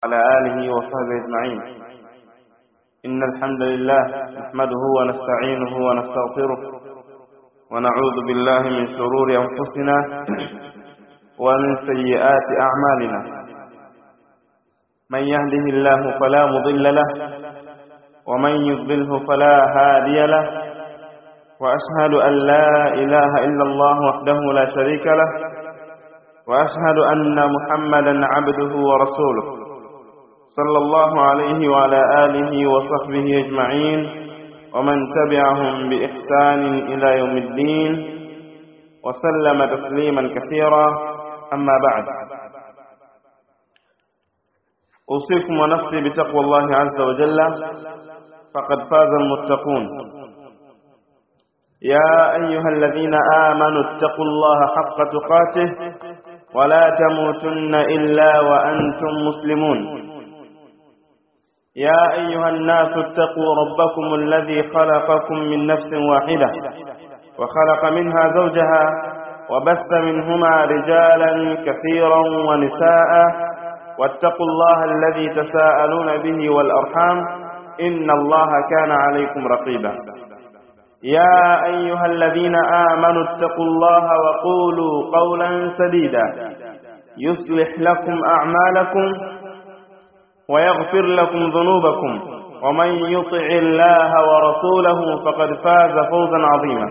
على آله وصحبه أجمعين. إن الحمد لله نحمده ونستعينه ونستغفره ونعوذ بالله من شرور أنفسنا ومن سيئات أعمالنا. من يهده الله فلا مضل له ومن يضلله فلا هادي له، وأشهد أن لا إله إلا الله وحده لا شريك له، وأشهد أن محمدا عبده ورسوله صلى الله عليه وعلى آله وصحبه أجمعين ومن تبعهم بإحسان إلى يوم الدين وسلم تسليما كثيرا. أما بعد، أوصيكم ونفسي بتقوى الله عز وجل، فقد فاز المتقون. يا أيها الذين آمنوا اتقوا الله حق تقاته ولا تموتن إلا وأنتم مسلمون. يا أيها الناس اتقوا ربكم الذي خلقكم من نفس واحدة وخلق منها زوجها وبث منهما رجالا كثيرا ونساء، واتقوا الله الذي تساءلون به والأرحام إن الله كان عليكم رقيبا. يا أيها الذين آمنوا اتقوا الله وقولوا قولا سديدا يصلح لكم أعمالكم ويغفر لكم ذنوبكم، ومن يطع الله ورسوله فقد فاز فوزا عظيما.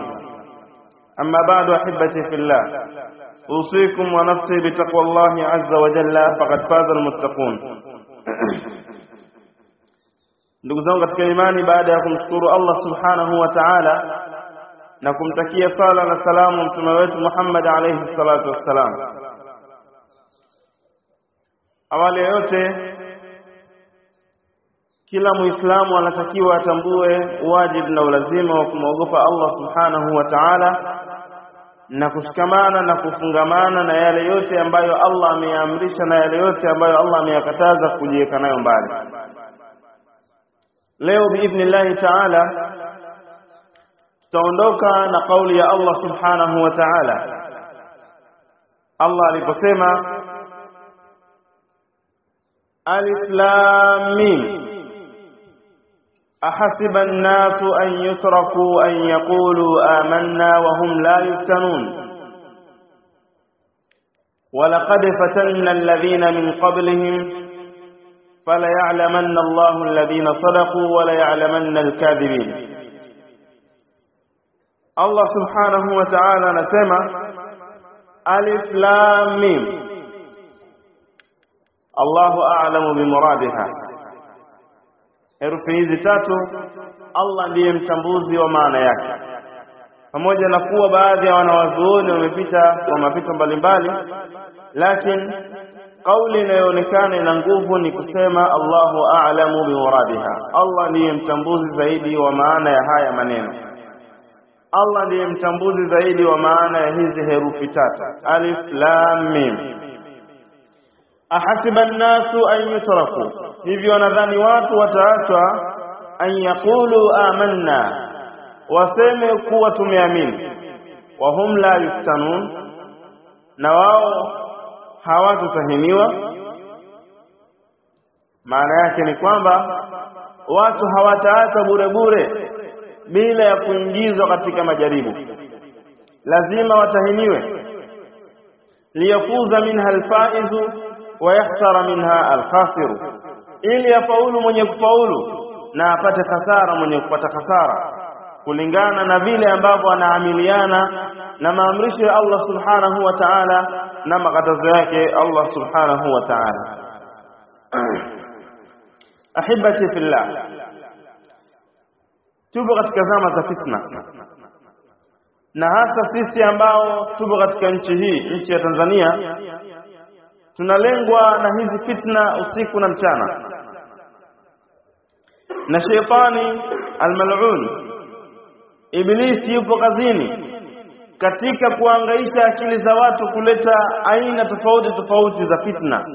أما بعد، أحبتي في الله، أوصيكم ونفسي بتقوى الله عز وجل، فقد فاز المتقون. ndugu zangu katika imani, baada ya kumshukuru Allah subhanahu wa ta'ala na kumtakia sala na salamu mtume wetu Muhammad alayhi salatu wassalam, awali yote kila muislamu anatakiwa atambue wajibu na ulazima wa kumwogopa Allah subhanahu wa ta'ala na kushikamana na kufungamana na yale yote ambayo Allah ameamrisha na yale yote ambayo Allah ameyakataza kujiweka nayo mbali. Leo biidhnillahi ta'ala tutaondoka na kauli ya Allah subhanahu wa ta'ala. Allah aliposema Alif Lam Mim أحسب الناس أن يتركوا أن يقولوا آمنا وهم لا يفتنون ولقد فتنا الذين من قبلهم فليعلمن الله الذين صدقوا وليعلمن الكاذبين. الله سبحانه وتعالى نسمع ألف لام ميم، الله أعلم بمرادها. Herufi hizi tatu Allah ndiye mtambuzi wa maana yake, pamoja na kuwa baadhi ya wanawazuoni wamepita kwa mapito mbalimbali, lakini kauli inayoonekana ina nguvu ni kusema Allahu a'lamu bimuradiha. Allah ndiye mtambuzi zaidi wa maana ya haya maneno. Allah ndiye mtambuzi zaidi wa maana ya hizi herufi tatu Alif Lam Mim. Ahasiba an-nasu an yutraku, hivyo nadhani watu wataachwa an yaqulu amanna, waseme kuwa tumeamini, wa hum la yuftanun, na wao hawatutahiniwa. Maana yake ni kwamba watu hawataacha bure bure bila ya kuingizwa katika majaribu, lazima watahiniwe. Liyafuza minha alfaizu wa yakhsara minha alkhasiru, ili afaulu mwenye kufaulu na apate khasara mwenye kupata khasara, kulingana na vile ambavyo anaamiliana na maamrisho ya Allah subhanahu wa ta'ala na makatazo yake Allah subhanahu wa ta'ala. Ahibati fillah, tupo katika zama za fitna, na hasa sisi ambao tupo katika nchi hii, nchi ya Tanzania, tunalengwa na hizi fitna usiku na mchana, na shetani almal'un Ibilisi yupo kazini katika kuangaisha akili za watu, kuleta aina tofauti tofauti za fitna.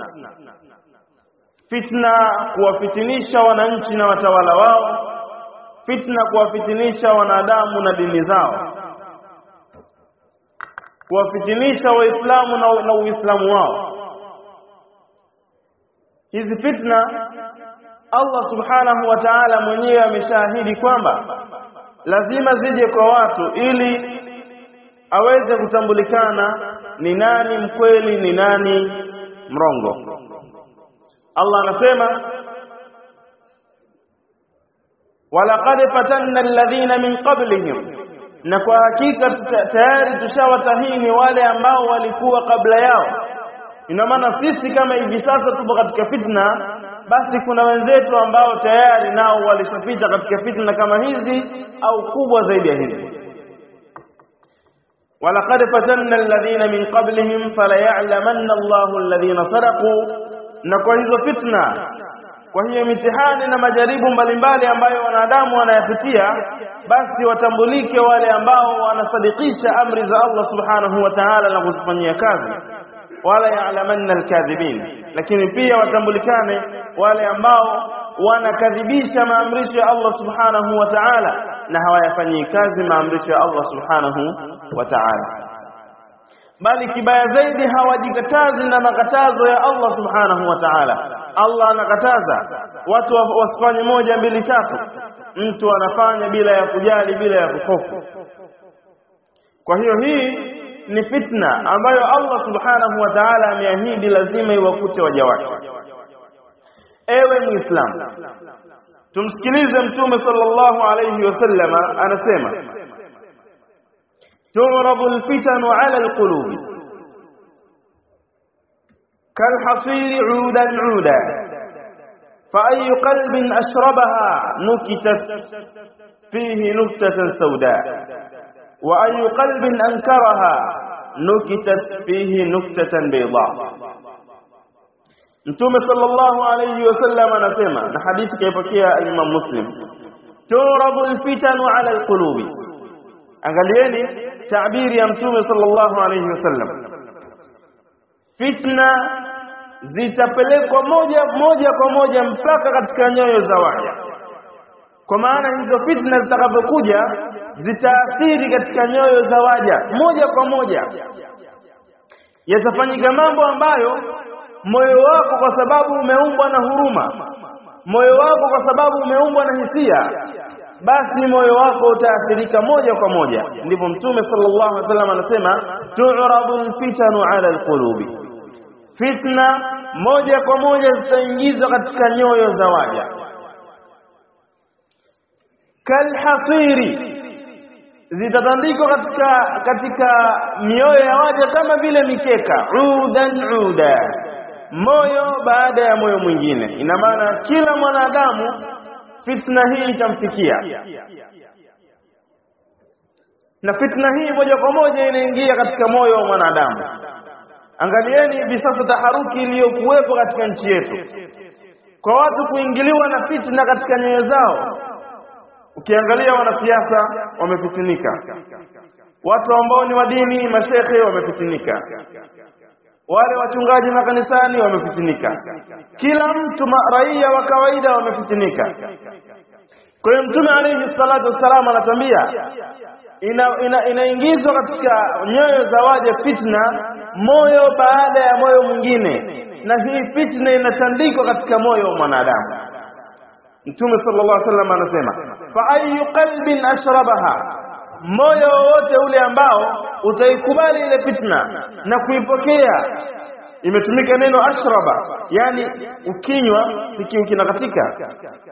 Fitna kuwafitinisha wananchi na watawala wao, fitna kuwafitinisha wanadamu na dini zao, kuwafitinisha Waislamu na Uislamu wao. hizi fitna Allah subhanahu wa ta'ala mwenyewe ameshahidi kwamba lazima zije kwa watu ili aweze kutambulikana ni nani mkweli ni nani mrongo. Allah anasema walaqad fatanna alladhina min qablihim, na kwa hakika tayari tushawatahini wale ambao walikuwa kabla yao. Ina maana sisi kama hivi sasa tupo katika fitna, basi kuna wenzetu ambao tayari nao walishapita katika fitna kama hizi au kubwa zaidi ya hizi. walaqad fatanna alladhina min qablihim falaya'lamanna Allahu alladhina sadaqu, na kwa hizo fitna, kwa hiyo mitihani na majaribu mbalimbali ambayo wanadamu wanayapitia, basi watambulike wale ambao wanasadikisha amri za Allah subhanahu wa ta'ala na kuzifanyia kazi. wala ya'lamanna alkadhibin, lakini pia watambulikane wale ambao wanakadhibisha maamrisho ya Allah subhanahu wa ta'ala na hawayafanyii kazi maamrisho ya Allah subhanahu wa ta'ala, bali kibaya zaidi hawajikatazi na makatazo ya Allah subhanahu wa ta'ala. Allah anakataza watu wasifanye moja mbili tatu, mtu anafanya bila ya kujali, bila ya kuhofu. Kwa hiyo hii ni fitna ambayo Allah subhanahu wa ta'ala ameahidi lazima iwakute waja wake. Ewe Muislamu, tumsikilize Mtume sallallahu alayhi wasallam anasema tu'radu al-fitanu 'ala al-qulubi كالحصير عودا عودا فأي قلب أشربها نكتت فيه نكتة سوداء وأي قلب أنكرها نكتت فيه نكتة بيضاء. Mtume sallallahu alayhi wasallam anasema, na hadithi kaipokea al-Imam Muslim, turabu al-fitanu ala al-qulubi. Angalieni taabiri ya Mtume sallallahu alayhi wasallam, fitna zitapelekwa moja kwa moja mpaka katika nyoyo za waja. Kwa maana hizo fitna zitakapokuja zitaathiri katika nyoyo za waja moja kwa moja. Yatafanyika mambo ambayo moyo wako, kwa sababu umeumbwa na huruma, moyo wako kwa sababu umeumbwa na hisia, basi moyo wako utaathirika moja kwa moja. Ndipo Mtume sallallahu alaihi wasallam anasema tu'radu al-fitanu 'ala al-qulubi, fitna moja kwa moja zitaingizwa katika nyoyo za waja. Kalhasiri, zitatandikwa katika mioyo ya waja kama vile mikeka. Udan uda, moyo baada ya moyo mwingine. Ina maana kila mwanadamu fitna hii itamfikia, na fitna hii moja kwa moja inaingia katika moyo wa mwanadamu. Angalieni hivi sasa taharuki iliyokuwepo katika nchi yetu kwa watu kuingiliwa na fitna katika nyoyo zao. Ukiangalia wanasiasa wamefitinika, watu ambao ni wa dini, mashehe wamefitinika, wale wachungaji makanisani wamefitinika, kila mtu raia wa kawaida wamefitinika. Kwa hiyo Mtume alayhi salatu wassalam anatuambia inaingizwa katika nyoyo za waja fitna moyo baada ya moyo mwingine, na hii fitna inatandikwa katika moyo wa mwanadamu. Mtume sallallahu alaihi wasallam anasema fa ayu qalbin ashrabaha, moyo wote ule ambao utaikubali ile fitna na kuipokea. Imetumika neno ashraba, yani ukinywa kikiu kinakatika.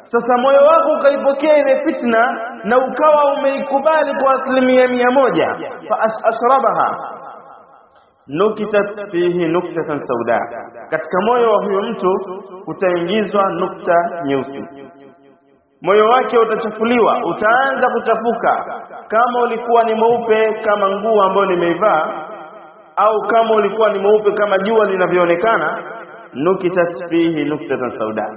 Sasa moyo wako ukaipokea ile fitna na ukawa umeikubali kwa 100%, fa ashrabaha nukitat fihi nuktatan sauda, katika moyo wa huyo mtu utaingizwa nukta nyeusi. Moyo wake utachafuliwa, utaanza kuchafuka. Kama ulikuwa ni mweupe kama nguo ambayo nimeivaa, au kama ulikuwa ni mweupe kama jua linavyoonekana, nukitat fihi nuktatan sauda,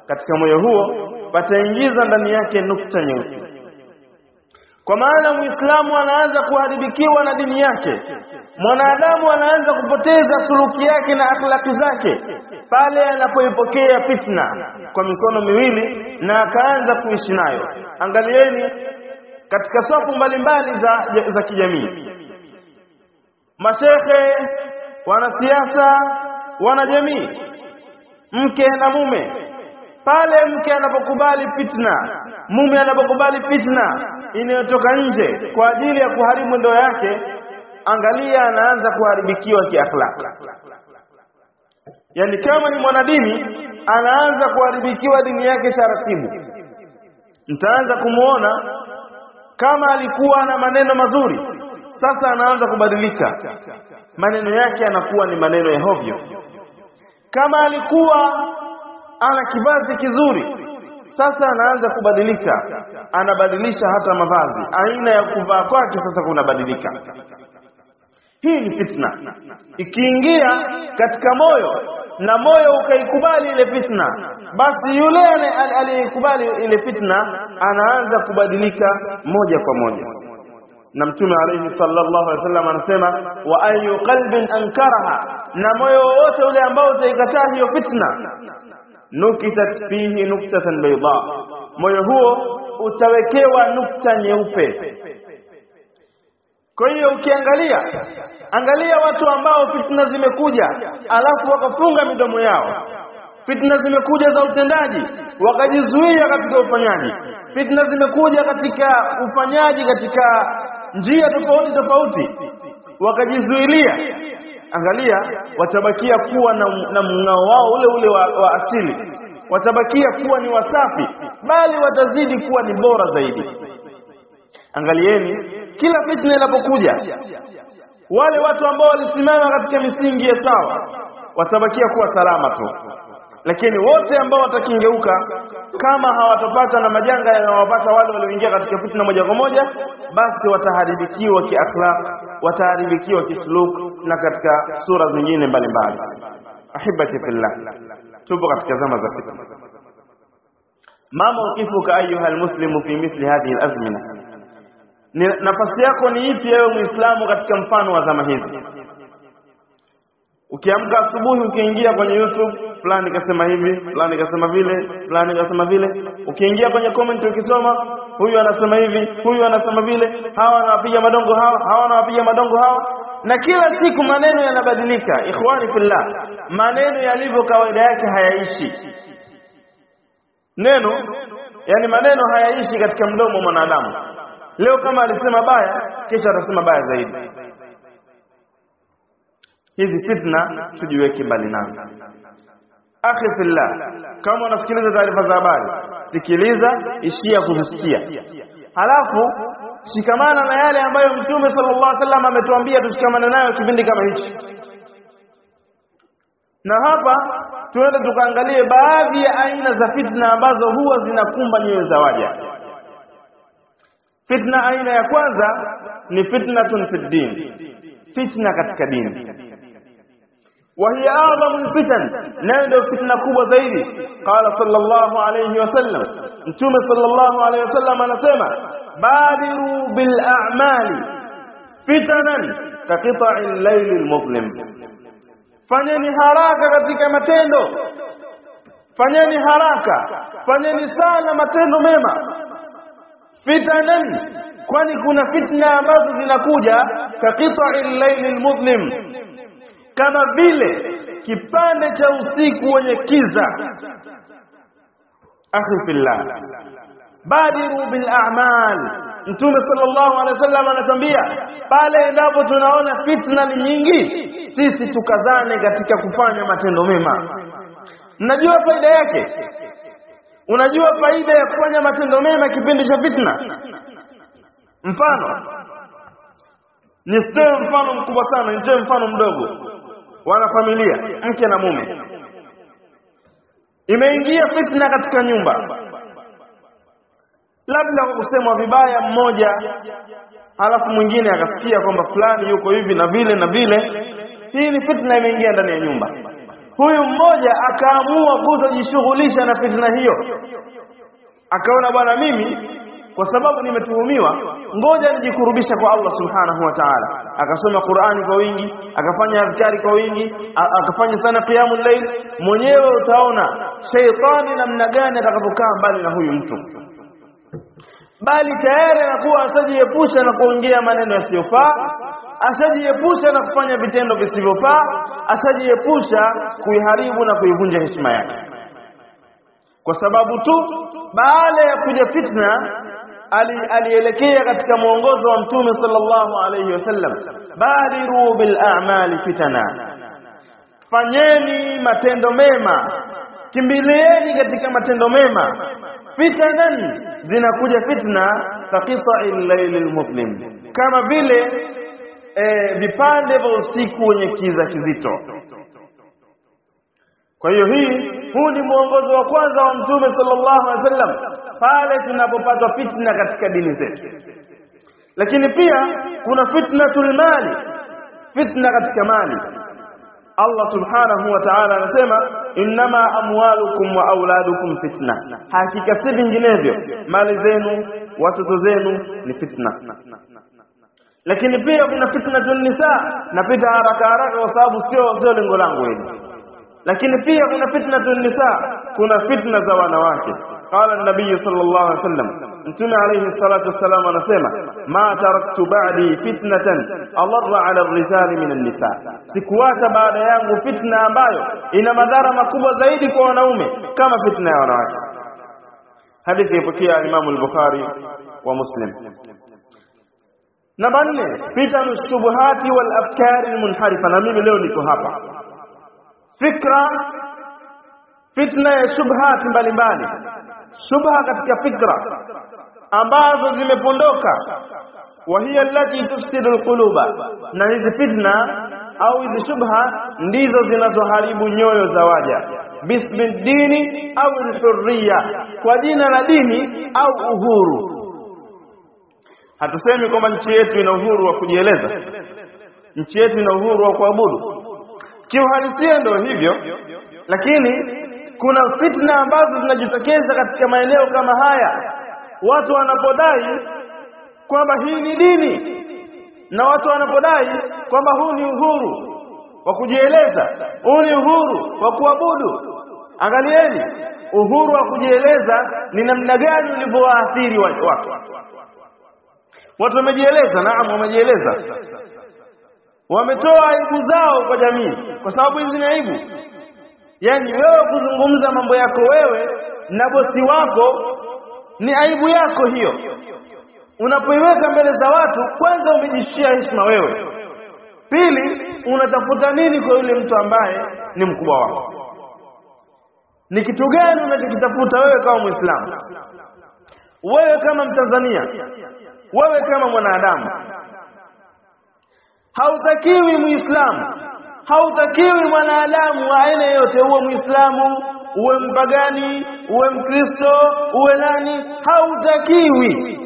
katika moyo huo pataingiza ndani yake nukta nyeusi. Kwa maana Muislamu anaanza kuharibikiwa na dini yake, mwanadamu anaanza kupoteza suluki yake na akhlaki zake pale anapoipokea fitna kwa mikono miwili na akaanza kuishi nayo. Angalieni katika safu mbalimbali za kijamii, mashehe, wanasiasa, wanajamii, mke na mume. Pale mke anapokubali fitna, mume anapokubali fitna inayotoka nje kwa ajili ya kuharibu ndoa yake, angalia anaanza kuharibikiwa kiakhlaq. Yani kama ni mwanadini anaanza kuharibikiwa dini yake taratibu. Mtaanza kumuona kama alikuwa na maneno mazuri, sasa anaanza kubadilika, maneno yake yanakuwa ni maneno ya hovyo. Kama alikuwa ana kivazi kizuri, sasa anaanza kubadilika, anabadilisha hata mavazi, aina ya kuvaa kwake sasa kunabadilika. Hii ni fitna. Ikiingia katika moyo na moyo ukaikubali ile fitna, basi yule aliyekubali ile fitna anaanza kubadilika moja kwa moja. Na Mtume alayhi sallallahu alaihi wasallam anasema, wa ayu qalbin ankaraha, na moyo wote ule ambao utaikataa hiyo fitna, nukitat fihi nuktatan bayda, moyo huo utawekewa nukta nyeupe. Kwa hiyo angalia watu ambao fitna zimekuja alafu wakafunga midomo yao. Fitna zimekuja za utendaji wakajizuia katika ufanyaji. Fitna zimekuja katika ufanyaji katika njia tofauti tofauti wakajizuilia. Angalia, watabakia kuwa na mng'ao wao ule wa asili. Watabakia kuwa ni wasafi, bali watazidi kuwa ni bora zaidi. Angalieni, kila fitna inapokuja, wale watu ambao walisimama katika misingi ya sawa watabakia kuwa salama tu. Lakini wote ambao watakingeuka, kama hawatapata na majanga yanayowapata wale walioingia katika fitna moja kwa moja, basi wataharibikiwa kiakhlaq, wataharibikiwa kisuluk na katika sura zingine mbalimbali. Ahibati fillah, tupo katika zama za fitna. Ma mawqifuka ayuha almuslimu fi mithli hadhihi alazmina, nafasi yako ni ipi wewe Muislamu katika mfano wa zama hizi? Ukiamka asubuhi ukiingia kwenye YouTube, fulani kasema hivi, fulani kasema vile, fulani kasema vile. Ukiingia kwenye comment ukisoma, huyu anasema hivi, huyu anasema vile, hawa wanawapiga madongo hawa wanawapiga madongo hawa, na kila siku maneno yanabadilika. Ikhwani fillah, maneno yalivyo kawaida yake hayaishi. Maneno hayaishi katika mdomo wa mwanadamu. Leo kama alisema baya, kesho atasema baya zaidi. Hizi fitna tujiweke mbali nazo. Akhi fillah, kama unasikiliza taarifa za habari, sikiliza, ishia kuzisikia. Halafu shikamana na yale ambayo Mtume sallallahu alaihi wasallam ametuambia tushikamane nayo kipindi kama hichi. Na hapa tuende tukaangalie baadhi ya aina za fitna ambazo huwa zinakumba nyoyo za waja. Fitna aina ya kwanza ni fitnatun fid din, fitna katika dini. وهي أعظم الفتن, nayo ndio fitna kubwa zaidi. Qala sallallahu alayhi wasallam, Mtume sallallahu alayhi wasallam anasema, badiru bil a'mali fitanan ka qita'il laylil muzlim, fanyeni haraka katika matendo, fanyeni haraka, fanyeni sana matendo mema. Fitanan, kwani kuna fitna ambazo zinakuja ka qita'il laylil muzlim, kama vile kipande cha usiku wenye kiza. Akhi fillah, badiru bil a'mal. Mtume sallallahu alaihi wasallam anatuambia, pale endapo tunaona fitna ni nyingi, sisi tukazane katika kufanya matendo mema. Mnajua faida yake? Unajua faida ya kufanya matendo mema kipindi cha fitna? Mfano, nisitoe mfano mkubwa sana, nitoe mfano mdogo. Wana familia, mke na mume, imeingia fitna katika nyumba, labda kwa kusemwa vibaya mmoja, halafu mwingine akasikia kwamba fulani yuko hivi na vile na vile. Hii ni fitna imeingia ndani ya nyumba. Huyu mmoja akaamua kutojishughulisha na fitna hiyo, akaona bwana, mimi kwa sababu nimetuhumiwa, ngoja nijikurubisha kwa Allah subhanahu wa ta'ala. Akasoma Qur'ani kwa wingi, akafanya adhkari kwa wingi, akafanya sana qiyamul layl. Mwenyewe utaona sheitani namna gani atakapokaa mbali na huyu mtu, bali tayari anakuwa asajiepusha na kuongea maneno yasiyofaa, ashajiepusha na kufanya vitendo visivyofaa, ashajiepusha kuiharibu na kuivunja heshima yake, kwa sababu tu baada ya kuja fitna alielekea katika mwongozo wa Mtume sallallahu alayhi wasallam, badiru bil a'mali fitana, fanyeni matendo mema, kimbilieni katika matendo mema, fitanan, zinakuja fitna kaqita'il laylil mudlim, kama vile vipande vya usiku wenye kiza kizito. Kwa hiyo huu ni mwongozo wa kwanza wa Mtume sallallahu alaihi wasallam pale tunapopata fitna katika dini zetu. Lakini pia kuna fitnatul mali, fitna katika mali. Allah subhanahu wa ta'ala anasema innama amwalukum wa auladukum fitna, hakika si vinginevyo mali zenu, watoto zenu ni fitna. Lakini pia kuna fitnatul nisa, napita haraka kwa sababu sio lengo langu hili. Lakini pia kuna fitnatul nisa, kuna fitna za wanawake. Qala an-nabiy sallallahu alaihi wasallam, Mtume alayhi salatu wasallam anasema ma taraktu ba'di fitnatan adarra 'ala ar-rijali min an-nisa, sikuacha baada yangu fitna ambayo ina madhara makubwa zaidi kwa wanaume kama fitna ya wanawake. Hadithi ipokea Imam al-Bukhari wa Muslim. Namba 4, fitanu shubuhati wal afkari al-munharifa. Na mimi leo niko hapa fitna ya shubhati mbalimbali, shubha katika fikra ambazo zimepondoka, wa hiya allati tufsidu alquluba, na hizi fitna au hizi shubha ndizo zinazoharibu nyoyo za waja, bismi dini au alhurriya, kwa jina la dini au uhuru. Hatusemi kwamba nchi yetu ina uhuru wa kujieleza, nchi yetu ina uhuru wa kuabudu, kiuhalisia ndio hivyo, lakini kuna fitna ambazo zinajitokeza katika maeneo kama haya. Watu wanapodai kwamba hii ni dini, na watu wanapodai kwamba huu ni uhuru wa kujieleza, huu ni uhuru wa kuabudu. Angalieni uhuru wa kujieleza ni namna gani ulivyowaathiri watu. Watu wamejieleza, naam, wamejieleza, wametoa aibu zao kwa jamii, kwa sababu hizi ni aibu. Yani wewe kuzungumza mambo yako wewe na bosi wako ni aibu yako hiyo. Unapoiweka mbele za watu, kwanza umejishia heshima wewe, pili unatafuta nini kwa yule mtu ambaye ni mkubwa wako? Ni kitu gani unachokitafuta wewe kama Muislamu, wewe kama Mtanzania, wewe kama mwanadamu? Hautakiwi Muislamu, hautakiwi mwanadamu wa aina yote, uwe Muislamu, uwe mpagani, uwe Mkristo, uwe nani, hautakiwi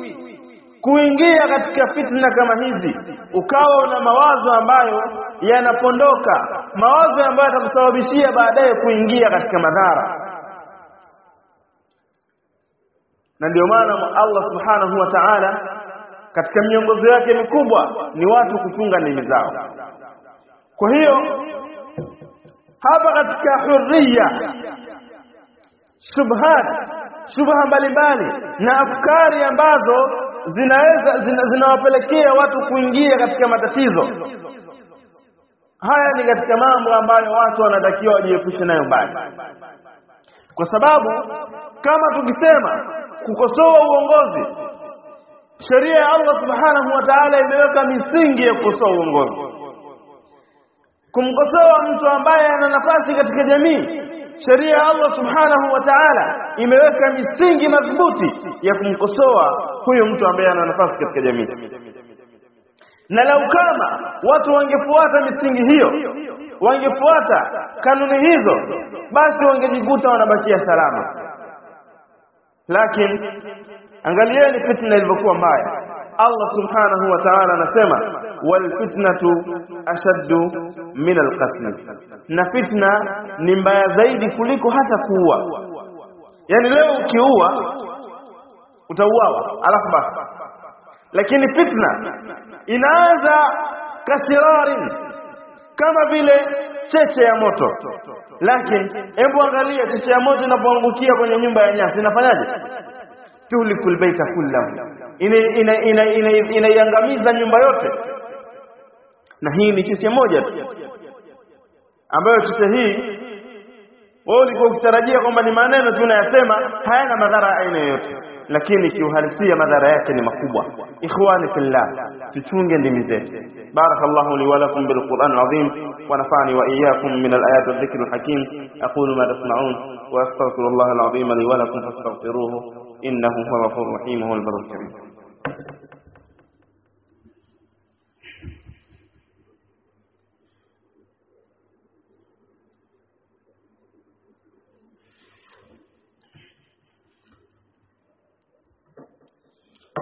kuingia katika fitna kama hizi, ukawa una mawazo ambayo yanapondoka, mawazo ambayo yatakusababishia baadaye kuingia katika madhara. Na ndio maana Allah subhanahu wa ta'ala katika miongozo yake mikubwa ni watu kufunga ndimi zao. Kwa hiyo hapa katika hurriya, shubha mbalimbali na afkari ambazo zinawapelekea watu kuingia katika matatizo haya, ni katika mambo ambayo watu wanatakiwa wajiepushe nayo mbali, kwa sababu kama tukisema kukosoa uongozi, sheria ya Allah subhanahu wa ta'ala imeweka misingi ya kukosoa uongozi. Kumkosoa mtu ambaye ana nafasi katika jamii, sheria ya Allah subhanahu wa ta'ala imeweka misingi madhubuti ya kumkosoa huyo mtu ambaye ana nafasi katika jamii. Na lau kama watu wangefuata misingi hiyo, wangefuata kanuni hizo, basi wangejikuta wanabakia salama. Lakini angalieni fitna ilivyokuwa mbaya. Allah subhanahu wa ta'ala anasema wal fitnatu ashaddu min al-qatl, na fitna ni mbaya zaidi kuliko hata kuua. Yani leo ukiua utauawa alafu basi, lakini fitna inaanza kasirarin, kama vile cheche ya moto. Lakini hebu angalia cheche ya moto inapoangukia kwenye nyumba ya nyasi inafanyaje? Tulikul baita kullahu, inaiangamiza nyumba yote. Na hii ni kesi moja tu ambayo kesi hii wewe ulikuwa ukitarajia kwamba ni maneno tunayasema hayana madhara aina yoyote, lakini kiuhalisia madhara yake ni makubwa. Ikhwani fillah, tuchunge ndimi zetu. Barakallahu li wa lakum bil Qur'an azim wa nafa'ani wa iyyakum min al ayati wa dhikril hakim. Aqulu ma tasma'un wa astaghfirullaha al azim li wa lakum fastaghfiruhu innahu huwal ghafurur rahim wal barrul karim.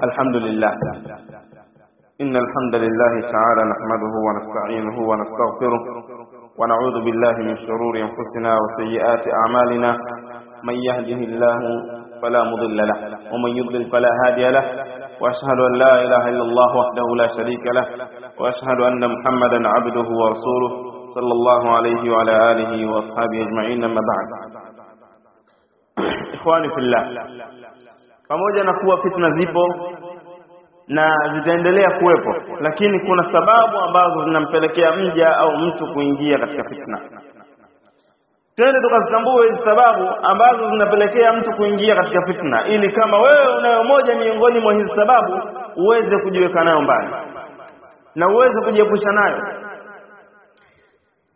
الحمد لله إن الحمد لله تعالى نحمده ونستعينه ونستغفره ونعوذ بالله من شرور أنفسنا وسيئات أعمالنا. من يهده الله فلا مضل له ومن يضلل فلا هادي له، وأشهد أن لا إله إلا الله وحده لا شريك له، وأشهد أن محمدا عبده ورسوله صلى الله عليه وعلى آله وأصحابه أجمعين. أما بعد، إخواني في الله، pamoja na kuwa fitna zipo na zitaendelea kuwepo, lakini kuna sababu ambazo zinampelekea mja au mtu kuingia katika fitna. Twende tukazitambue hizo sababu ambazo zinapelekea mtu kuingia katika fitna, ili kama wewe unayo moja miongoni mwa hizo sababu uweze kujiweka nayo mbali na uweze kujiepusha nayo.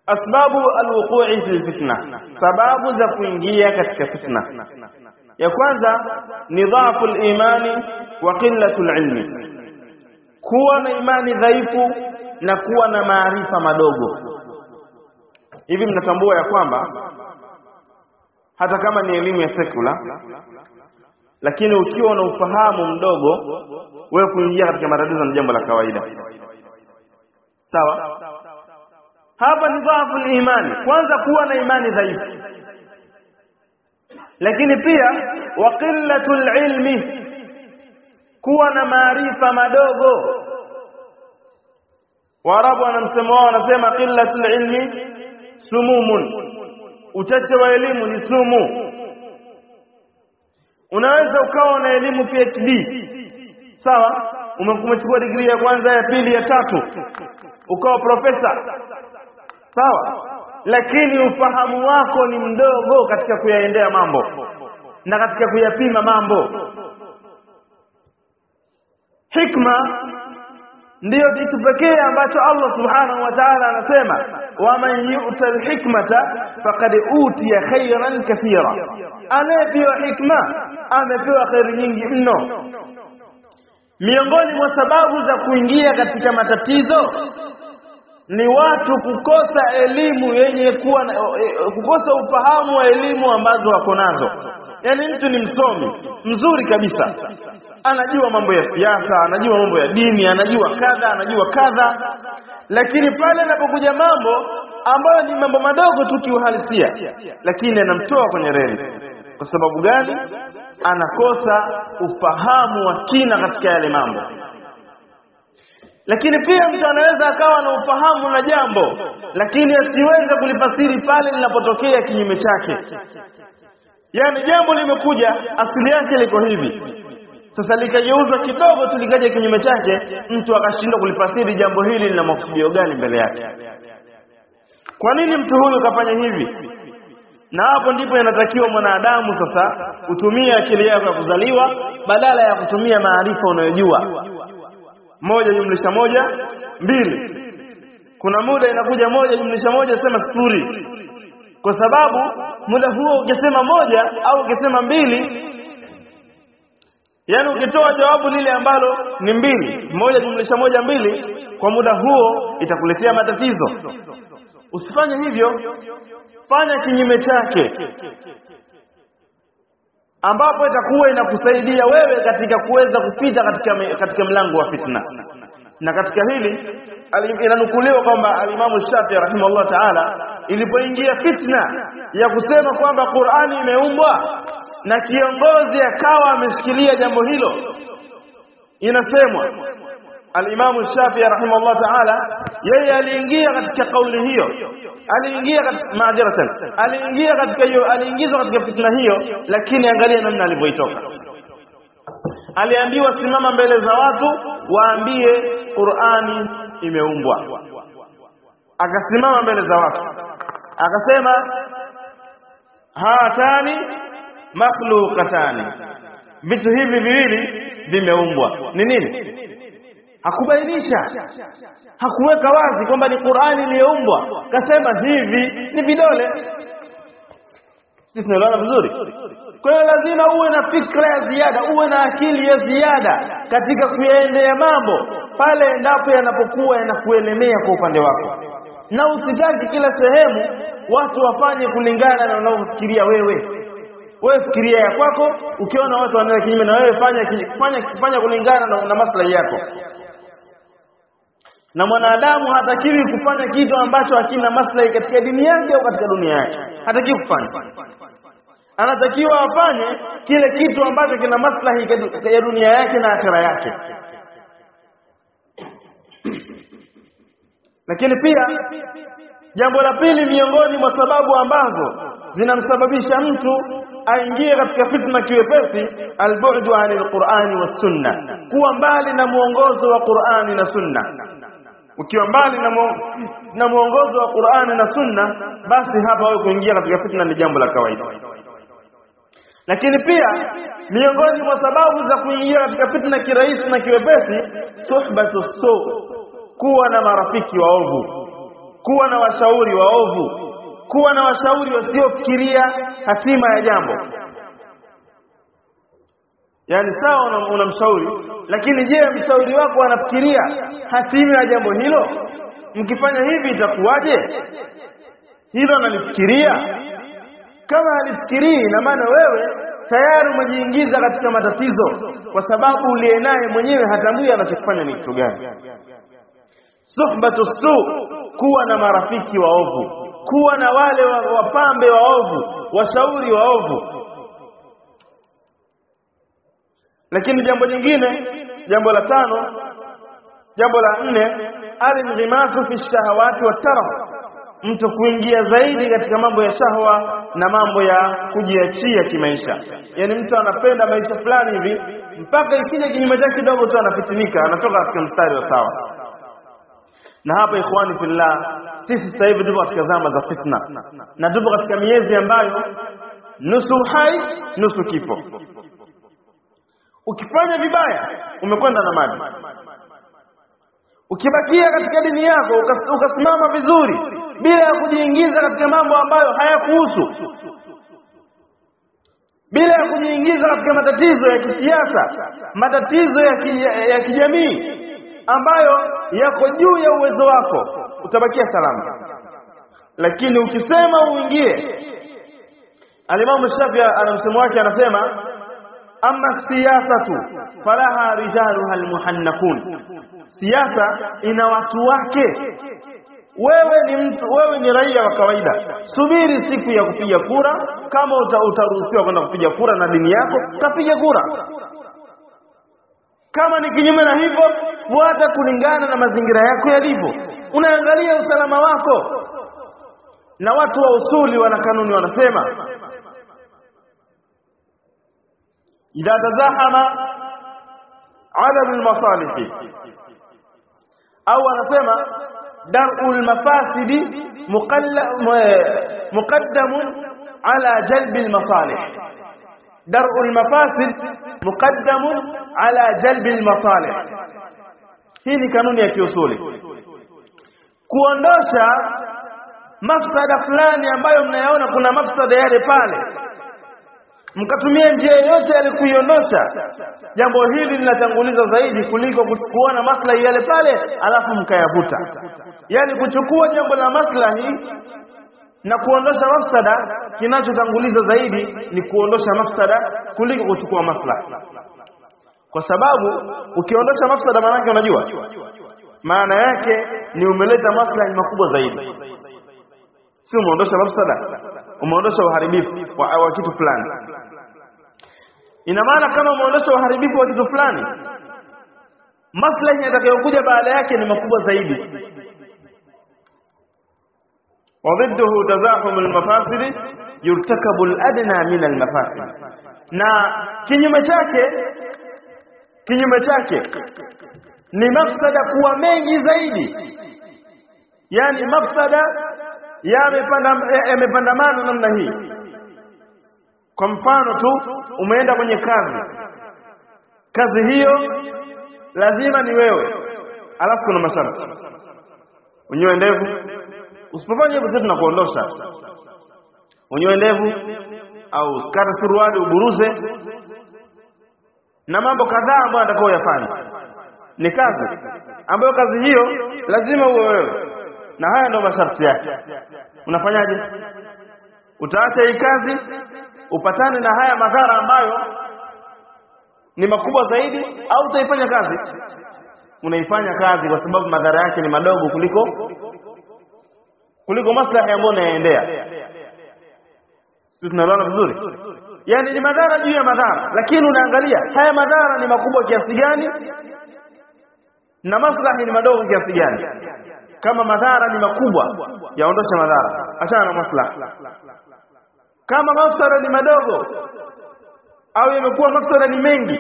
Asbabu alwuqu'i fil fitna, sababu za kuingia katika fitna. Ya kwanza ni dhaifu al-imani wa qillatu al-ilmi, kuwa na imani dhaifu na kuwa na maarifa madogo. Hivi mnatambua ya kwamba hata kama ni elimu ya sekula, lakini ukiwa na ufahamu mdogo, wewe kuingia katika matatizo ni jambo la kawaida. Sawa? Hapa ni dhaifu al-imani, kwanza kuwa na imani dhaifu, lakini pia wa qillatul ilmi, kuwa na maarifa madogo. Waarabu wanamsema wao, wanasema qillatul ilmi sumumun, uchache wa elimu ni sumu. Unaweza ukawa na elimu PhD, sawa, umechukua degree ya kwanza, ya pili, ya tatu, ukawa profesa, sawa, lakini ufahamu wako ni mdogo katika kuyaendea mambo na katika kuyapima mambo. Hikma ndiyo kitu pekee ambacho Allah subhanahu wa ta'ala anasema, wa man yu'tal hikmata faqad utiya khayran kathira, anayepewa hikma amepewa khairi nyingi mno. Miongoni mwa sababu za kuingia katika matatizo ni watu kukosa elimu yenye kuwa kukosa ufahamu wa elimu ambazo wako nazo. Yaani mtu ni msomi mzuri kabisa, anajua mambo ya siasa, anajua mambo ya dini, anajua kadha, anajua kadha, lakini pale anapokuja mambo ambayo ni mambo madogo tu kiuhalisia, lakini anamtoa kwenye reli. Kwa sababu gani? Anakosa ufahamu wa kina katika yale mambo. Lakini pia mtu anaweza akawa na ufahamu na jambo, lakini asiweze kulifasiri pale linapotokea kinyume chake. Yaani jambo limekuja asili yake liko hivi, sasa likageuzwa kidogo tu likaja kinyume chake, mtu akashindwa kulifasiri jambo hili lina makusudio gani mbele yake. Kwa nini mtu huyu kafanya hivi? Na hapo ndipo inatakiwa mwanadamu sasa utumie akili yako ya kuzaliwa badala ya kutumia maarifa unayojua. 1 + 1 2. Kuna muda inakuja 1 + 1 sema 0. Kwa sababu muda huo ukisema 1 au ukisema 2, yani ukitoa jawabu lile ambalo ni 2, 1 + 1 2, kwa muda huo itakuletea matatizo. Usifanye hivyo, fanya kinyume chake, ambapo itakuwa inakusaidia wewe katika kuweza kupita katika mlango wa fitna. Na katika hili inanukuliwa kwamba al-Imam Shafi'i rahimahullah ta'ala, ilipoingia fitna ya kusema kwamba Qur'ani imeumbwa na kiongozi akawa ameshikilia jambo hilo, inasemwa al-Imam Shafi'i rahimahullah ta'ala yeye aliingia katika kauli hiyo, aliingia katika maajaratan, aliingia katika hiyo, aliingizwa katika fitna hiyo. Lakini angalia namna alivyoitoka. Aliambiwa simama mbele za watu waambie Qur'ani imeumbwa, akasimama mbele za watu akasema hatani makhluqatani, vitu hivi viwili vimeumbwa. Ni nini? Hakubainisha, hakuweka wazi kwamba ni Qur'ani iliyoumbwa, kasema hivi ni vidole. Sisi tunaelewana vizuri. Kwa hiyo lazima uwe na fikra ya ziada, uwe na akili ya ziada katika kuyaendea mambo pale endapo yanapokuwa yanakuelemea kwa upande wako, na usitaki kila sehemu watu wafanye kulingana na unavyofikiria wewe. Wewe fikiria ya kwako, ukiona watu wanaenda kinyume na wewe fanya kulingana na maslahi yako. Na mwanadamu hatakiwi kufanya kitu ambacho hakina maslahi katika dini yake au katika dunia yake. Hatakiwi kufanya. Anatakiwa afanye kile kitu ambacho kina maslahi ya dunia yake na akhera yake. Lakini pia jambo la pili miongoni mwa sababu ambazo zinamsababisha mtu aingie katika fitna kiwepesi, al-bu'du 'anil Qur'ani was sunna, kuwa mbali na muongozo wa Qur'ani na sunna. Ukiwa mbali na muongozo wa Qur'ani na sunna, basi hapa wewe kuingia katika fitna ni jambo la kawaida. Lakini pia miongoni mwa sababu za kuingia katika fitna kirahisi na kiwepesi, suhbatu su, kuwa na marafiki waovu, kuwa na washauri waovu, kuwa na washauri wasiofikiria hatima ya jambo. Yani sawa unamshauri, lakini je, mshauri wako anafikiria hatima ya jambo hilo? Mkifanya hivi itakuwaje? Hilo analifikiria? Kama halifikirii, na maana wewe tayari umejiingiza katika matatizo, kwa sababu uliye naye mwenyewe hatambui anachofanya ni kitu gani. Suhbatu su, kuwa na marafiki waovu, kuwa na wale wapambe waovu, washauri waovu. Lakini jambo jingine, jambo la tano, jambo la nne, al-inghimasu fi shahawati wa taraf, mtu kuingia zaidi katika mambo ya shahwa na mambo ya kujiachia kimaisha. Yani mtu anapenda maisha fulani hivi mpaka ikija kinyume chake kidogo tu anafitinika, anatoka katika mstari wa sawa. Na hapa ikhwani fillah, sisi sasa hivi tupo katika zama za fitna, na tupo katika miezi ambayo nusu hai nusu kifo. Ukifanya vibaya umekwenda na maji, ukibakia katika dini yako ukasimama vizuri bila ya kujiingiza katika mambo ambayo hayakuhusu, bila ya kujiingiza katika matatizo ya kisiasa, matatizo ya kijamii ambayo yako juu ya uwezo wako, utabakia salama. Lakini ukisema uingie, Al-Imam Shafi'i ana msemo wake, anasema amma siyasatu falaha rijaluha almuhannakun, siasa ina watu wake. Wewe ni raia wa kawaida, subiri siku ya kupiga kura. Kama utaruhusiwa kwenda kupiga kura na dini yako, kapige kura. Kama ni kinyume na hivyo, fuata kulingana na mazingira yako yalivyo. Unaangalia usalama wako. Na watu wa usuli wana kanuni, wanasema idha tazahama adad almasalih, au anasema dar'ul mafasidi muqaddamun ala jalbi almasalih. Dar'ul mafasid muqaddamun ala jalbi almasalih. Hii ni kanuni ya kiusuli, kuondosha mafsada fulani ambayo mnayaona kuna mafsada yale pale, mkatumia njia yote ya kuiondosha. Jambo hili linatanguliza zaidi kuliko kuona maslahi yale pale alafu mkayavuta. Yani kuchukua jambo la maslahi na kuondosha mafsada, kinachotanguliza zaidi ni kuondosha mafsada kuliko kuchukua maslahi. Kwa sababu ukiondosha mafsada, maana yake unajua, maana yake ni umeleta maslahi makubwa zaidi. Si umeondosha mafsada, umeondosha uharibifu wa kitu fulani. Ina maana kama umeondosha uharibifu wa kitu fulani, maslahi yatakayokuja baada yake ni makubwa zaidi. Wadidduhu tazahum almafasid yurtakabu aladna min almafasid, na kinyume chake ni mafsada kuwa mengi zaidi. yani mafsada yamepandamana namna hii. Kwa mfano tu, umeenda kwenye kazi hiyo lazima ni wewe, alafu kuna masharti. Unyoe ndevu, usipofanya hivyo sisi tunakuondosha. Unyoe ndevu au skata suruali uburuze, na mambo kadhaa ambayo atakao yafanya. Ni kazi ambayo kazi hiyo lazima uwe wewe, na haya ndio masharti yake. Unafanyaje? Utaacha hii kazi upatane na haya madhara ambayo ni makubwa zaidi, au utaifanya kazi? Unaifanya kazi kwa sababu madhara yake ni madogo kuliko maslahi ambayo unayaendea. Sisi tunaelewana vizuri? Yani ni madhara juu ya madhara, lakini unaangalia haya madhara ni makubwa kiasi gani na maslahi ni madogo kiasi gani. Kama madhara ni makubwa, yaondosha madhara, achana na maslahi. Kama mafsada ni madogo au yamekuwa mafsada ni mengi,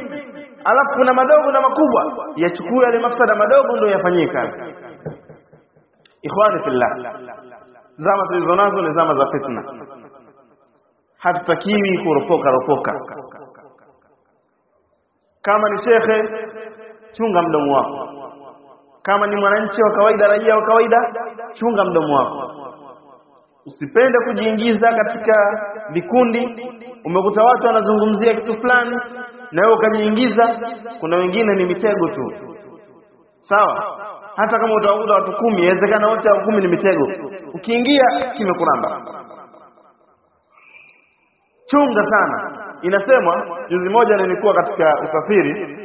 alafu kuna madogo na makubwa, yachukue yale mafsada madogo ndio yafanyie kazi. Ikhwani fillah, zama tulizonazo ni zama za fitna. Hatutakiwi kuropoka. Kama ni shekhe, chunga mdomo wako. Kama ni mwananchi wa kawaida, raia wa kawaida, chunga mdomo wako. Usipende kujiingiza katika vikundi. Umekuta watu wanazungumzia kitu fulani na wewe ukajiingiza. Kuna wengine ni mitego tu. Sawa? Hata kama utawakuta watu 10, inawezekana wote hao 10 ni mitego. Ukiingia kimekuramba. Chunga sana. Inasemwa, juzi moja nilikuwa katika usafiri,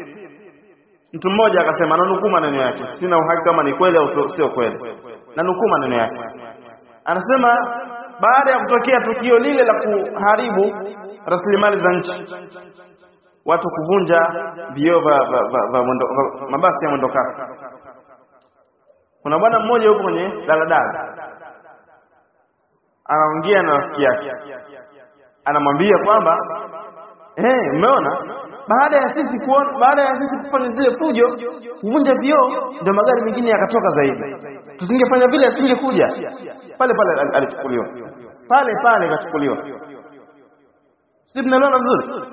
mtu mmoja akasema, na nukuu maneno yake, sina uhakika kama ni kweli au sio kweli, na nukuu maneno yake. Anasema baada ya kutokea tukio lile la kuharibu rasilimali za nchi, watu kuvunja vioo vya mabasi ya mwendokasi, kuna bwana mmoja yuko kwenye daladala, anaongea na rafiki yake, anamwambia kwamba umeona, baada ya sisi kufanya zile fujo kuvunja vioo, ndio magari mengine yakatoka zaidi. Tusingefanya vile asingekuja. Pale alichukuliwa. Pale kachukuliwa. Sisi tunaelewana vizuri?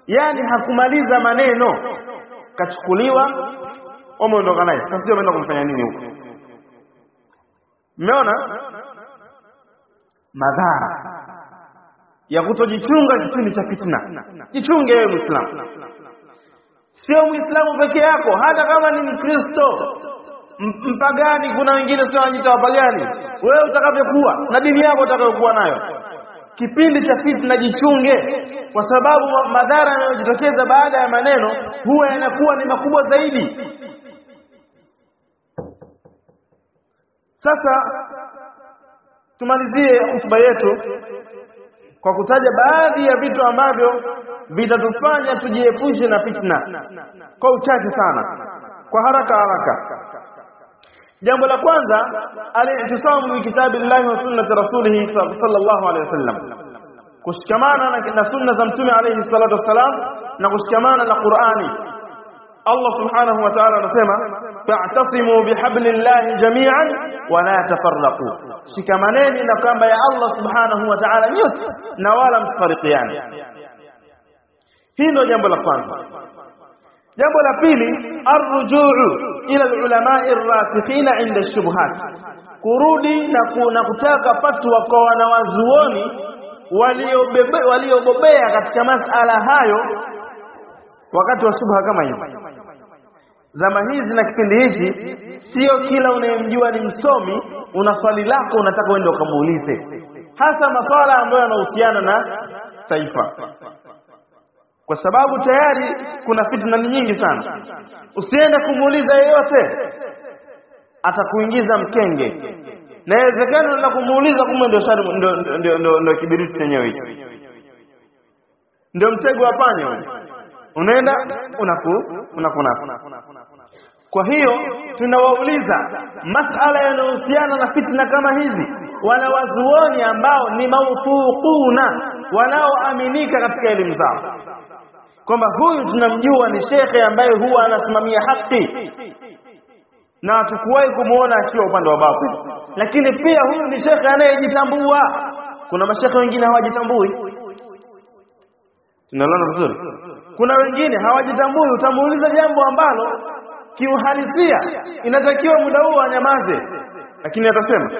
Yani hakumaliza maneno, kachukuliwa, wameondoka naye. Sasa sio wameenda kumfanya nini huko? Umeona madhara ya kutojichunga kipindi cha fitna. Jichunge wewe Muislamu. Sio Muislamu peke yako, hata kama ni Mkristo, mpagani, kuna wengine sio wanajiita wapagani. Wewe utakavyokuwa na dini yako utakayokuwa nayo, kipindi cha fitna jichunge, kwa sababu madhara yanayojitokeza baada ya maneno huwa yanakuwa ni makubwa zaidi. Sasa tumalizie hotuba yetu kwa kutaja baadhi ya vitu ambavyo vitatufanya tujiepushe na fitna kwa uchache sana, kwa haraka. Jambo la kwanza, al-ihtisamu bi kitabillahi wa sunnati rasulih sallallahu alayhi wasallam, kushikamana na sunna za mtume alayhi salatu wasalam na kushikamana na Qur'ani. Allah subhanahu wa ta'ala anasema, fa'tasimu bihablillahi jami'an wa la tafarraqu, shikamaneni na kamba ya Allah subhanahu wa ta'ala nyote na wala msifarikiane. Hii ndio jambo la kwanza. Jambo la pili, arrujuu ila ulama'i ar-rasikhina 'inda ash-shubuhat, kurudi na kutaka fatwa kwa wanawazuoni waliobobea katika masala hayo wakati wa shubha kama hizi. Zama hizi na kipindi hichi, sio kila unayemjua ni msomi una swali lako unataka uende ukamuulize, hasa masuala ambayo yanahusiana na taifa, kwa sababu tayari kuna fitna nyingi sana. Usiende kumuuliza yeyote, atakuingiza mkenge, na inawezekana na kumuuliza kumbe ndio kibiriti chenyewe hicho, ndio mtego wa panya, unaenda unakuna. Kwa hiyo tunawauliza masala yanayohusiana na fitna kama hizi wanawazuoni ambao ni mawthuquna, wanaoaminika katika elimu zao, kwamba huyu tunamjua ni shekhe ambaye huwa anasimamia haki na hatukuwahi kumuona akiwa upande wa batili. lakini pia huyu ni shekhe anayejitambua. Kuna mashekhe wengine hawajitambui. Tunaelewana vizuri? Kuna wengine hawajitambui, utamuuliza jambo ambalo kiuhalisia inatakiwa muda huo anyamaze, lakini atasema.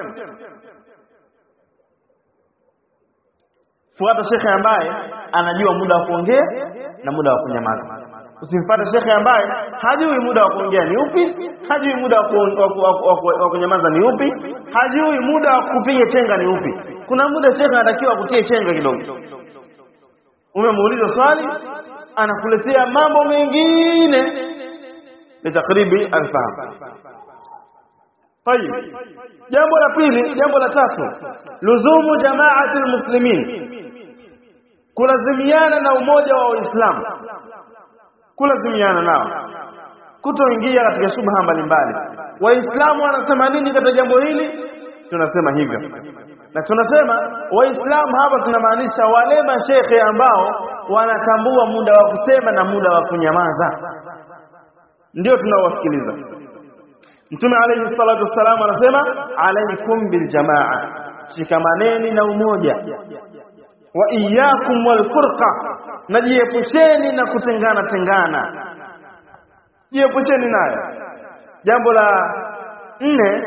Fuata shekhe ambaye anajua muda wa kuongea na muda wa kunyamaza. Usimfuate shekhe ambaye hajui muda wa kuongea ni upi, hajui muda wa kunyamaza ni upi, hajui muda wa kupiga chenga ni upi. Kuna muda shekhe anatakiwa kutie chenga kidogo. Umemuuliza swali, anakuletea mambo mengine litakribi alfahamu. Tayeb, jambo la pili, jambo la tatu, luzumu jamaati almuslimin, kulazimiana na umoja wa Uislamu, kulazimiana nao, kutoingia katika shubha mbalimbali. Waislamu wanasema nini katika jambo hili? Tunasema hivyo. Na tunasema Waislamu hapa tunamaanisha wale mashekhe ambao wanatambua muda wa kusema na muda wa kunyamaza, ndio tunaowasikiliza. Mtume alayhi salatu wassalam anasema alaykum bil jamaa, shikamaneni na umoja, wa iyyakum wal furqa, najiepusheni na kutengana, jiepusheni nayo. Jambo la 4,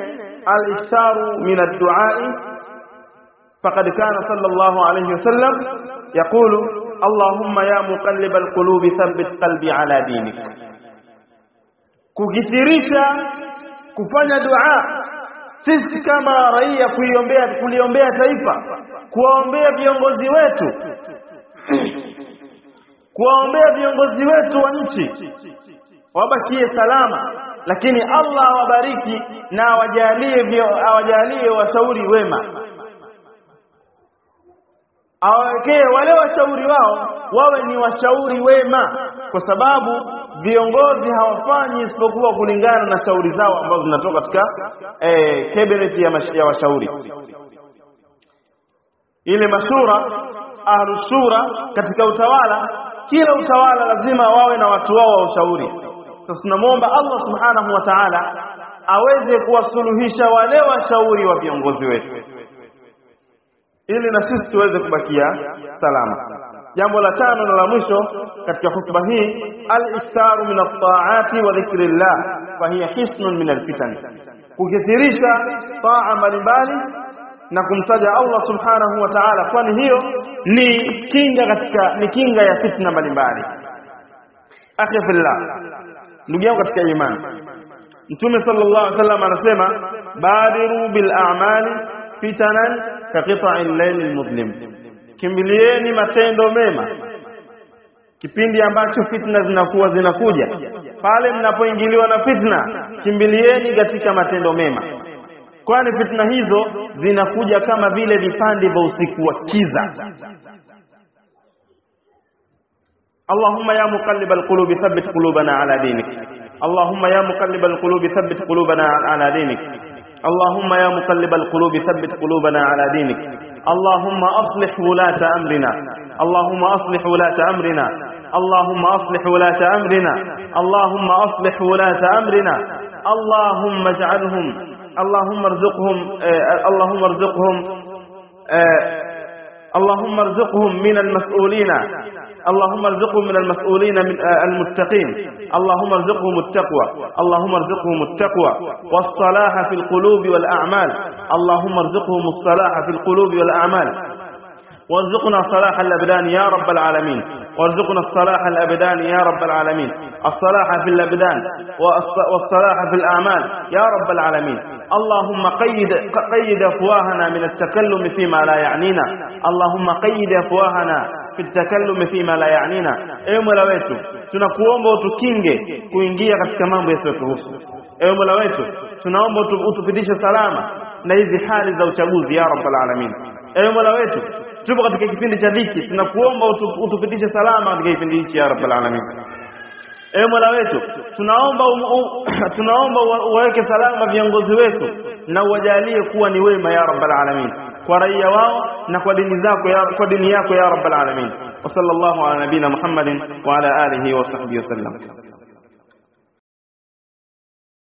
al-iktharu min ad-du'a, faqad kana sallallahu alayhi wasallam yaqulu allahumma ya muqallib al-qulubi thabbit qalbi ala dinik, kukithirisha kufanya dua sisi kama raia, kuliombea taifa, kuwaombea viongozi wetu, kuwaombea viongozi wetu wa nchi wabakie salama, lakini Allah awabariki na awajalie washauri wema, awawekee wale washauri wao wawe ni washauri wema, kwa sababu viongozi hawafanyi isipokuwa kulingana na shauri zao ambazo zinatoka katika cabinet ya washauri, ile mashura, ahlushura katika utawala. Kila utawala lazima wawe na watu wao wa ushauri. Sasa tunamuomba Allah subhanahu wa ta'ala aweze kuwasuluhisha wale washauri wa viongozi wetu, ili na sisi tuweze kubakia salama. Jambo la 5 na la mwisho katika hutuba hii, al-iktharu min at-ta'ati wa dhikrillah fa hiya hisnun min al-fitan, kukithirisha taa mbalimbali na kumtaja Allah subhanahu wa ta'ala, kwani hiyo ni kinga ya fitna mbalimbali. Akhi fillah, ndugu yangu katika imani, Mtume sallallahu alaihi wasallam anasema badiru bil a'mali fitanan ka qita'il layl al-mudlim, kimbilieni matendo mema kipindi ambacho fitna zinakuja. Pale mnapoingiliwa na fitna, kimbilieni katika matendo mema, kwani fitna hizo zinakuja kama vile vipande vya usiku wa kiza. Allahumma ya muqallibal qulubi thabbit qulubana ala dinik, Allahumma ya muqallibal qulubi thabbit qulubana ala dinik, Allahumma ya muqallibal qulubi thabbit qulubana ala dinik, Allahumma aslih wulata amrina, Allahumma aslih wulata amrina, Allahumma aslih wulata amrina, Allahumma aslih wulata amrina, Allahumma ij'alhum اللهم ارزقهم من المسؤولين، اللهم ارزقهم من المسؤولين من المتقين، اللهم ارزقهم التقوى، اللهم ارزقهم التقوى والصلاح في القلوب والأعمال، اللهم ارزقهم الصلاح في القلوب والأعمال، وارزقنا صلاح الأبدان يا رب العالمين، وارزقنا الصلاح الأبدان يا رب العالمين، الصلاح في الأبدان والصلاح في الأعمال يا رب العالمين. اللهم قيد أفواهنا من التكلم فيما لا يعنينا، اللهم قيد أفواهنا في التكلم فيما لا يعنينا. Ewe Mola wetu, tunakuomba utukinge kuingia katika mambo yasiyotuhusu. Ewe Mola wetu, tunaomba utupitishe salama na hizi hali za uchaguzi ya rabbal alamin. Ewe Mola wetu, tupo katika kipindi cha dhiki, tunakuomba utupitishe salama katika kipindi hichi ya rabbal alamin. Ewe Mola wetu, tunaomba uweke salama viongozi wetu na uwajalie kuwa ni wema ya rabbal alamin kwa raia wao na kwa dini yako ya rabbal alamin. Wa sallallahu ala nabina Muhammadin wa ala alihi wa sahbihi wasallam.